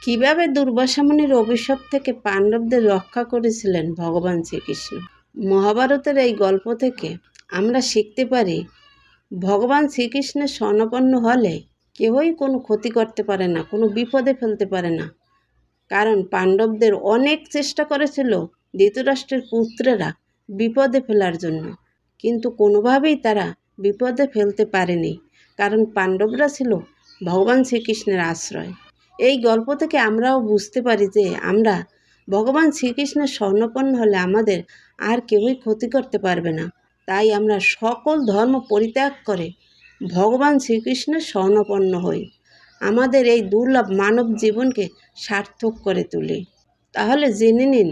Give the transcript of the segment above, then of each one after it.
কিভাবে দুর্বাসা মুনির অভিশাপ থেকে পাণ্ডবদের রক্ষা করেছিলেন ভগবান শ্রীকৃষ্ণ। মহাভারতের এই গল্প থেকে আমরা শিখতে পারি, ভগবান শ্রীকৃষ্ণের শরণাপন্ন হলে কেউই কোনো ক্ষতি করতে পারে না, কোনো বিপদে ফেলতে পারে না। কারণ পাণ্ডবদের অনেক চেষ্টা করেছিল ধৃতরাষ্ট্রের পুত্রেরা বিপদে ফেলার জন্য, কিন্তু কোনোভাবেই তারা বিপদে ফেলতে পারেনি, কারণ পাণ্ডবরা ছিল ভগবান শ্রীকৃষ্ণের আশ্রয়। এই গল্প থেকে আমরাও বুঝতে পারি যে আমরা ভগবান শ্রীকৃষ্ণের শরণাপন্ন হলে আমাদের আর কেউই ক্ষতি করতে পারবে না। তাই আমরা সকল ধর্ম পরিত্যাগ করে ভগবান শ্রীকৃষ্ণের শরণাপন্ন হই, আমাদের এই দুর্লভ মানব জীবনকে সার্থক করে তুলি। তাহলে জেনে নিন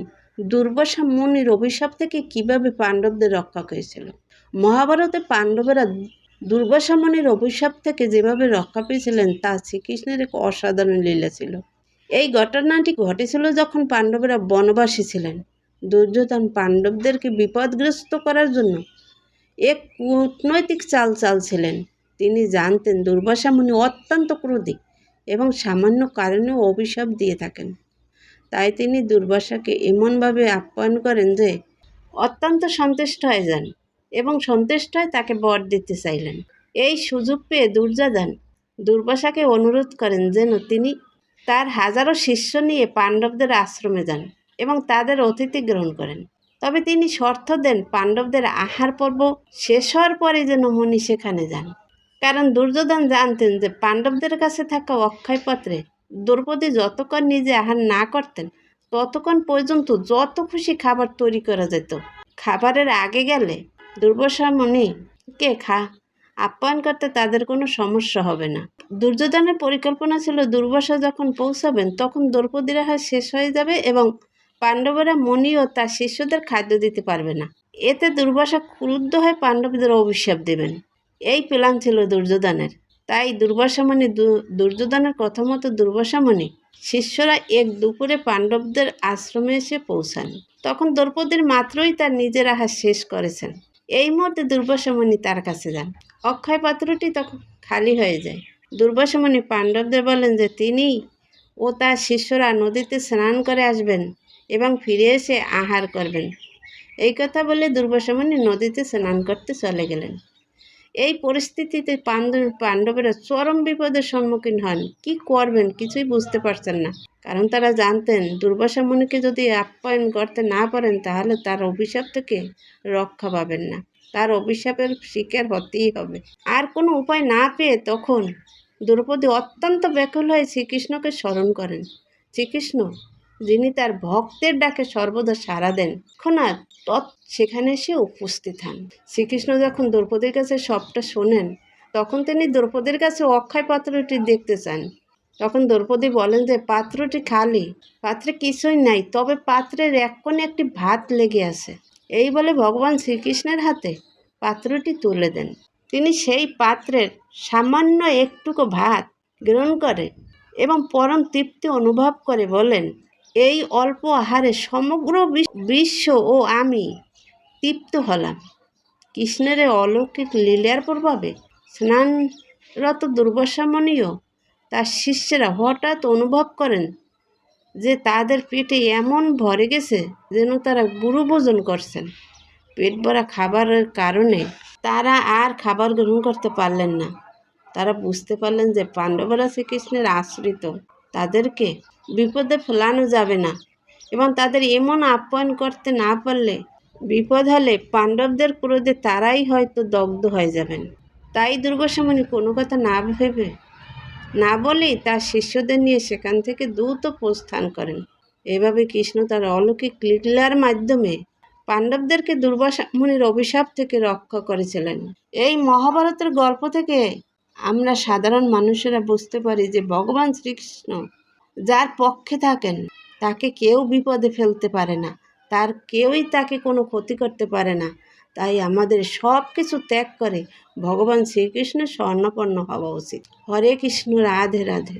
দুর্বাসা মুনির অভিশাপ থেকে কিভাবে পাণ্ডবদের রক্ষা হয়েছিল। মহাভারতে পাণ্ডবেরা দুর্বাসা মুনির অভিশাপ থেকে যেভাবে রক্ষা পেয়েছিলেন তা শ্রীকৃষ্ণের এক অসাধারণ লীলা ছিল। এই ঘটনাটি ঘটেছিল যখন পাণ্ডবেরা বনবাসী ছিলেন। দুর্যোধন পাণ্ডবদেরকে বিপদগ্রস্ত করার জন্য এক কূটনৈতিক চাল চালছিলেন। তিনি জানতেন দুর্বাসা মুনি অত্যন্ত ক্রোধী এবং সামান্য কারণেও অভিশাপ দিয়ে থাকেন। তাই তিনি দুর্বাসাকে এমনভাবে আপ্যায়ন করেন যে অত্যন্ত সন্তুষ্ট হয়ে যান এবং সন্তুষ্ট হয়ে তাকে বর দিতে চাইলেন। এই সুযোগ পেয়ে দুর্যোধন দুর্বাসাকে অনুরোধ করেন যেন তিনি তার হাজারো শিষ্য নিয়ে পাণ্ডবদের আশ্রমে যান এবং তাদের অতিথি গ্রহণ করেন। তবে তিনি শর্ত দেন পাণ্ডবদের আহার পর্ব শেষ হওয়ার পরে যেন মুনি সেখানে যান। কারণ দুর্যোধন জানতেন যে পাণ্ডবদের কাছে থাকা অক্ষয় পাত্রে দ্রৌপদী যতক্ষণ নিজে আহার না করতেন ততক্ষণ পর্যন্ত যত খুশি খাবার তৈরি করা যেত। খাবারের আগে গেলে দুর্বাসা মুনিকে আপ্যায়ন করতে তাদের কোনো সমস্যা হবে না। দুর্যোধনের পরিকল্পনা ছিল দুর্বাসা যখন পৌঁছাবেন তখন দ্রৌপদীর আহার শেষ হয়ে যাবে এবং পাণ্ডবেরা মুনি ও তার শিষ্যদের খাদ্য দিতে পারবে না। এতে দুর্বাসা ক্রুদ্ধ হয়ে পাণ্ডবদের অভিশাপ দেবেন। এই প্ল্যান ছিল দুর্যোধনের। তাই দুর্বাসা মুনি দুর্যোধনের কথা মতো দুর্বাসা মুনি শিষ্যরা এক দুপুরে পাণ্ডবদের আশ্রমে এসে পৌঁছান। তখন দ্রৌপদীর মাত্রই তার নিজের আহার শেষ করেছেন। এই মুহূর্তে দুর্বাসা মুনি তার কাছে যান। অক্ষয় পাত্রটি তখন খালি হয়ে যায়। দুর্বাসা মুনি পাণ্ডবদের বলেন যে তিনি ও তার শিষ্যরা নদীতে স্নান করে আসবেন এবং ফিরে এসে আহার করবেন। এই কথা বলে দুর্বাসা মুনি নদীতে স্নান করতে চলে গেলেন। এই পরিস্থিতিতে পাণ্ডবেরা চরম বিপদের সম্মুখীন হন। কি করবেন কিছুই বুঝতে পারছেন না, কারণ তারা জানতেন দুর্বাসা মুনিকে যদি আপ্যায়ন করতে না পারেন তাহলে তার অভিশাপ থেকে রক্ষা পাবেন না, তার অভিশাপের শিকার হতেই হবে। আর কোনো উপায় না পেয়ে তখন দ্রৌপদী অত্যন্ত ব্যাকুল হয়ে শ্রীকৃষ্ণকে স্মরণ করেন। শ্রীকৃষ্ণ যিনি তার ভক্তের ডাকে সর্বদা সাড়া দেন, তৎক্ষণাৎ সেখানে এসে উপস্থিত হন। শ্রীকৃষ্ণ যখন দ্রৌপদীর কাছে সবটা শোনেন তখন তিনি দ্রৌপদীর কাছে অক্ষয় পাত্রটি দেখতে চান। তখন দ্রৌপদী বলেন যে পাত্রটি খালি, পাত্রে কিছুই নাই, তবে পাত্রের এক কোণে একটি ভাত লেগে আছে। এই বলে ভগবান শ্রীকৃষ্ণের হাতে পাত্রটি তুলে দেন। তিনি সেই পাত্রের সামান্য একটুকু ভাত গ্রহণ করে এবং পরম তৃপ্তি অনুভব করে বলেন, এই অল্প আহারে সমগ্র বিশ্ব ও আমি তৃপ্ত হলাম। কৃষ্ণের অলৌকিক লীলার প্রভাবে স্নানরত দুর্বাসা মুনিও তার শিষ্যরা হঠাৎ অনুভব করেন যে তাদের পেটে এমন ভরে গেছে যেন তারা গুরু ভোজন করছেন। পেট ভরা খাবারের কারণে তারা আর খাবার গ্রহণ করতে পারলেন না। তারা বুঝতে পারলেন যে পাণ্ডবরা শ্রীকৃষ্ণের আশ্রিত, তাদেরকে বিপদে ফেলানো যাবে না এবং তাদের এমন আপ্যায়ন করতে না পারলে বিপদ হলে পাণ্ডবদের ক্রোধে তারাই হয়তো দগ্ধ হয়ে যাবেন। তাই দুর্বাসা মুনি কোনো কথা না বলেই তার শিষ্যদের নিয়ে সেখান থেকে দ্রুত প্রস্থান করেন। এভাবে কৃষ্ণ তার অলৌকিক লীলার মাধ্যমে পাণ্ডবদেরকে দুর্বাসা মুনির অভিশাপ থেকে রক্ষা করেছিলেন। এই মহাভারতের গল্প থেকে আমরা সাধারণ মানুষেরা বুঝতে পারি যে ভগবান শ্রীকৃষ্ণ যার পক্ষে থাকেন তাকে কেউ বিপদে ফেলতে পারে না, তার কেউই তাকে কোনো ক্ষতি করতে পারে না। তাই আমাদের সব কিছু ত্যাগ করে ভগবান শ্রীকৃষ্ণের শরণাপন্ন হওয়া উচিত। হরে কৃষ্ণ, রাধে রাধে।